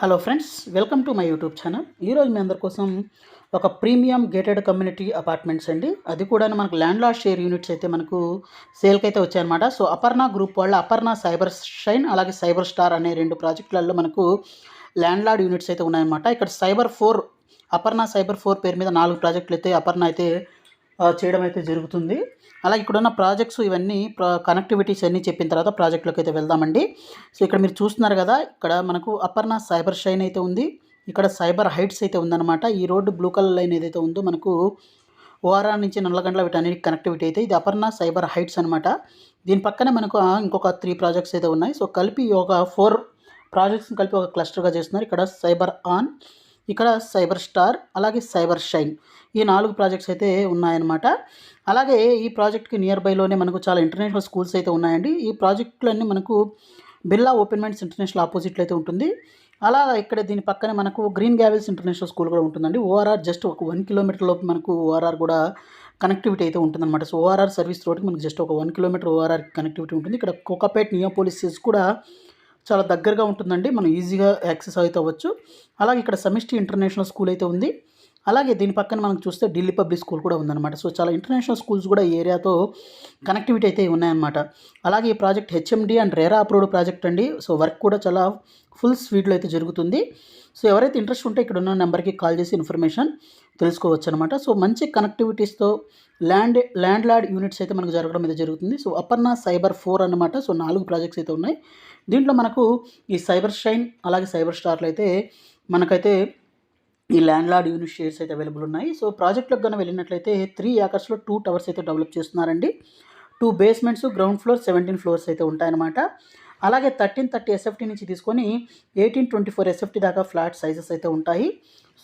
Hello friends, welcome to my YouTube channel. ఈరోజు మీ అందరి కోసం ఒక ప్రీమియం గేటెడ్ కమ్యూనిటీ అపార్ట్మెంట్స్ అండి. అది కూడా మనకు ల్యాండ్ లార్డ్ షేర్ యూనిట్స్ అయితే మనకు సేల్కి అయితే వచ్చాయన్నమాట. సో అపర్ణ గ్రూప్ వాళ్ళ అపర్ణ సైబర్ షైన్ అలాగే సైబర్ స్టార్ అనే రెండు ప్రాజెక్టులలో మనకు ల్యాండ్ లార్డ్ యూనిట్స్ అయితే ఉన్నాయన్నమాట. ఇక్కడ అపర్ణ సైబర్ 4 పేరు మీద 4 ప్రాజెక్టులు అయితే అపర్ణ అయితే చేయడం అయితే జరుగుతుంది. అలాగే ఇక్కడున్న ప్రాజెక్ట్స్ ఇవన్నీ కనెక్టివిటీస్ అన్నీ చెప్పిన తర్వాత ప్రాజెక్టులోకి అయితే వెళ్దామండి. సో ఇక్కడ మీరు చూస్తున్నారు కదా, ఇక్కడ మనకు అపర్ణ సైబర్ షైన్ అయితే ఉంది, ఇక్కడ సైబర్ హైట్స్ అయితే ఉందన్నమాట. ఈ రోడ్డు బ్లూ కలర్ లైన్ ఏదైతే ఉందో మనకు ఓఆర్ఆర్ నుంచి నల్లగండ్ల వీటన్నిటికి కనెక్టివిటీ అయితే ఇది అపర్ణ సైబర్ హైట్స్ అనమాట. దీని పక్కనే మనకు ఇంకొక 3 ప్రాజెక్ట్స్ అయితే ఉన్నాయి. సో కలిపి ఒక 4 ప్రాజెక్ట్స్ని కలిపి ఒక క్లస్టర్గా చేస్తున్నారు. ఇక్కడ సైబర్ ఆన్, ఇక్కడ సైబర్ స్టార్, అలాగే సైబర్ షైన్, ఈ 4 ప్రాజెక్ట్స్ అయితే ఉన్నాయన్నమాట. అలాగే ఈ ప్రాజెక్ట్కి నియర్ బైలోనే మనకు చాలా ఇంటర్నేషనల్ స్కూల్స్ అయితే ఉన్నాయండి. ఈ ప్రాజెక్టులన్నీ మనకు బిర్లా ఓపెన్ మైండ్స్ ఇంటర్నేషనల్ ఆపోజిట్లో అయితే ఉంటుంది. అలా ఇక్కడ దీని పక్కనే మనకు గ్రీన్ గ్యావెల్స్ ఇంటర్నేషనల్ స్కూల్ కూడా ఉంటుందండి. ఓఆర్ఆర్ జస్ట్ ఒక 1 కిలోమీటర్ లోపు మనకు ఓఆర్ఆర్ కూడా కనెక్టివిటీ అయితే ఉంటుందన్నమాట. సో ఓఆర్ఆర్ సర్వీస్ రోడ్కి మనకు జస్ట్ ఒక 1 కిలోమీటర్ ఓఆర్ఆర్ కనెక్టివిటీ ఉంటుంది. ఇక్కడ కోకాపేట్ నియోపోలిస్ కూడా చాలా దగ్గరగా ఉంటుందండి, మనం ఈజీగా యాక్సెస్ అయితే అవ్వచ్చు. అలాగే ఇక్కడ సమిష్టి ఇంటర్నేషనల్ స్కూల్ అయితే ఉంది. అలాగే దీని పక్కన మనం చూస్తే ఢిల్లీ పబ్లిక్ స్కూల్ కూడా ఉందన్నమాట. సో చాలా ఇంటర్నేషనల్ స్కూల్స్ కూడా ఈ ఏరియాతో కనెక్టివిటీ అయితే ఉన్నాయన్నమాట. అలాగే ఈ project HMD and RERA approved project అండి. సో వర్క్ కూడా చాలా ఫుల్ స్పీడ్లో అయితే జరుగుతుంది. సో ఎవరైతే ఇంట్రెస్ట్ ఉంటే ఇక్కడ ఉన్న నెంబర్కి కాల్ చేసి ఇన్ఫర్మేషన్ తెలుసుకోవచ్చు అనమాట. సో మంచి కనెక్టివిటీస్తో ల్యాండ్ లార్డ్ యూనిట్స్ అయితే మనకు జరగడం అయితే జరుగుతుంది. సో అపర్ణ సైబర్ 4 అనమాట. సో 4 ప్రాజెక్ట్స్ అయితే ఉన్నాయి. దీంట్లో మనకు ఈ సైబర్ షైన్ అలాగే సైబర్ స్టార్లు అయితే మనకైతే ఈ ల్యాండ్ లార్డ్ యూనిట్ షేర్స్ అయితే అవైలబుల్ ఉన్నాయి. సో ప్రాజెక్ట్లకు కనుక వెళ్ళినట్లయితే 3 ఏకర్స్లో 2 టవర్స్ అయితే డెవలప్ చేస్తున్నారండి. 2 బేస్మెంట్స్, గ్రౌండ్ ఫ్లోర్, 17 ఫ్లోర్స్ అయితే ఉంటాయన్నమాట. అలాగే 1330 ఎస్ఎఫ్టీ నుంచి తీసుకొని 1824 ఎస్ఎఫ్టీ దాకా ఫ్లాట్ సైజెస్ అయితే ఉంటాయి.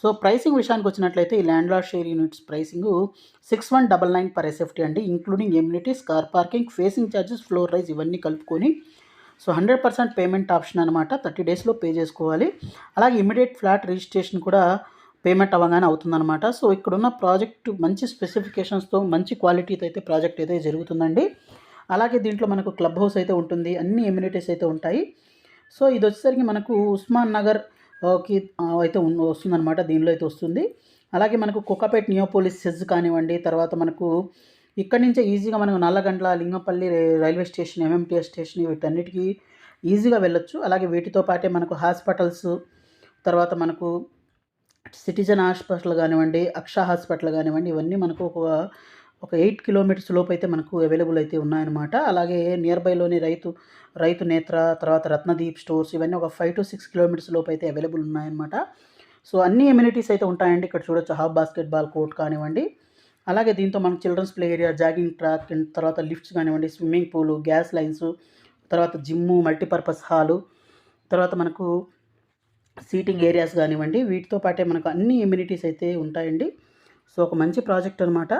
సో ప్రైసింగ్ విషయానికి వచ్చినట్లయితే ఈ land lord share units pricing 6199 per SFT అండి, including amenities, car parking, facing charges, floor rise ఇవన్నీ కలుపుకొని. సో 100% పేమెంట్ ఆప్షన్ అనమాట. 30 డేస్లో పే చేసుకోవాలి. అలాగే ఇమీడియట్ ఫ్లాట్ రిజిస్ట్రేషన్ కూడా పేమెంట్ అవ్వగానే అవుతుందన్నమాట. సో ఇక్కడున్న ప్రాజెక్ట్ మంచి స్పెసిఫికేషన్స్తో మంచి క్వాలిటీతో అయితే ప్రాజెక్ట్ అయితే జరుగుతుందండి. అలాగే దీంట్లో మనకు క్లబ్ హౌస్ అయితే ఉంటుంది, అన్ని ఎమ్యూనిటీస్ అయితే ఉంటాయి. సో ఇది వచ్చేసరికి మనకు ఉస్మాన్ నగర్ కి అయితే వస్తుందన్నమాట, దీనిలో అయితే వస్తుంది. అలాగే మనకు కోకాపేట్ నియోపోలిస్ సెజ్ కానివ్వండి, తర్వాత మనకు ఇక్కడి నుంచే ఈజీగా మనకు Nallagandla, Lingampally railway station, MMTS station వీటన్నిటికీ ఈజీగా వెళ్ళొచ్చు. అలాగే వీటితో పాటే మనకు హాస్పిటల్స్, తర్వాత మనకు సిటిజన్ హాస్పిటల్ కానివ్వండి, అక్ష హాస్పిటల్ కానివ్వండి, ఇవన్నీ మనకు ఒక 8 కిలోమీటర్స్ లోపు అయితే మనకు అవైలబుల్ అయితే ఉన్నాయన్నమాట. అలాగే నియర్ బైలోని రైతు నేత్ర, తర్వాత రత్నదీప్ స్టోర్స్, ఇవన్నీ ఒక 5 to 6 కిలోమీటర్స్ లోపు అయితే అవైలబుల్ ఉన్నాయన్నమాట. సో అన్ని ఎమ్యూనిటీస్ అయితే ఉంటాయండి. ఇక్కడ చూడొచ్చు హాఫ్ బాస్కెట్బాల్ కోర్ట్ కానివ్వండి, అలాగే దీంతో మనకు children's play area, jogging track, తర్వాత లిఫ్ట్స్ కానివ్వండి, స్విమ్మింగ్ పూలు, గ్యాస్ లైన్స్, తర్వాత జిమ్ము, మల్టీపర్పస్ హాలు, తర్వాత మనకు సీటింగ్ ఏరియాస్ కానివ్వండి, వీటితో పాటే మనకు అన్ని ఎమ్యూనిటీస్ అయితే ఉంటాయండి. సో ఒక మంచి ప్రాజెక్ట్ అనమాట.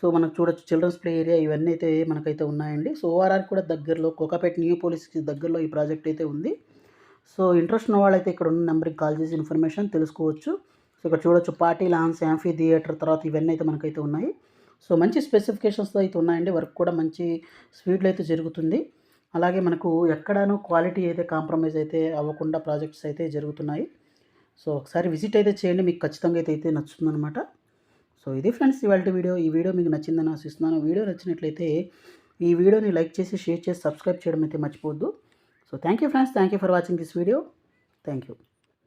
సో మనకు చూడొచ్చు చిల్డ్రన్స్ ప్లే ఏరియా, ఇవన్నీ అయితే మనకైతే ఉన్నాయండి. సో ఓఆర్ఆర్ కూడా దగ్గరలో, కోకాపేట్ నియోపోలిస్కి దగ్గరలో ఈ ప్రాజెక్ట్ అయితే ఉంది. సో ఇంట్రెస్ట్ ఉన్న వాళ్ళైతే ఇక్కడ ఉన్న నెంబర్కి కాల్ చేసి ఇన్ఫర్మేషన్ తెలుసుకోవచ్చు. సో ఇక్కడ చూడొచ్చు పార్టీ లాన్స్, యాంఫీ థియేటర్, తర్వాత ఇవన్నీ అయితే మనకైతే ఉన్నాయి. సో మంచి స్పెసిఫికేషన్స్తో అయితే ఉన్నాయండి. వర్క్ కూడా మంచి స్పీడ్లో అయితే జరుగుతుంది. అలాగే మనకు ఎక్కడాను క్వాలిటీ అయితే కాంప్రమైజ్ అయితే అవ్వకుండా ప్రాజెక్ట్స్ అయితే జరుగుతున్నాయి. సో ఒకసారి విజిట్ అయితే చేయండి, మీకు ఖచ్చితంగా అయితే నచ్చుతుందన్నమాట. సో ఇది ఫ్రెండ్స్ ఇవాళ వీడియో. ఈ వీడియో మీకు నచ్చిందని ఆశిస్తున్నాను. వీడియో నచ్చినట్లయితే ఈ వీడియోని లైక్ చేసి, షేర్ చేసి, సబ్స్క్రైబ్ చేయడం అయితే మర్చిపోవద్దు. So thank you friends, thank you for watching this video. Thank you.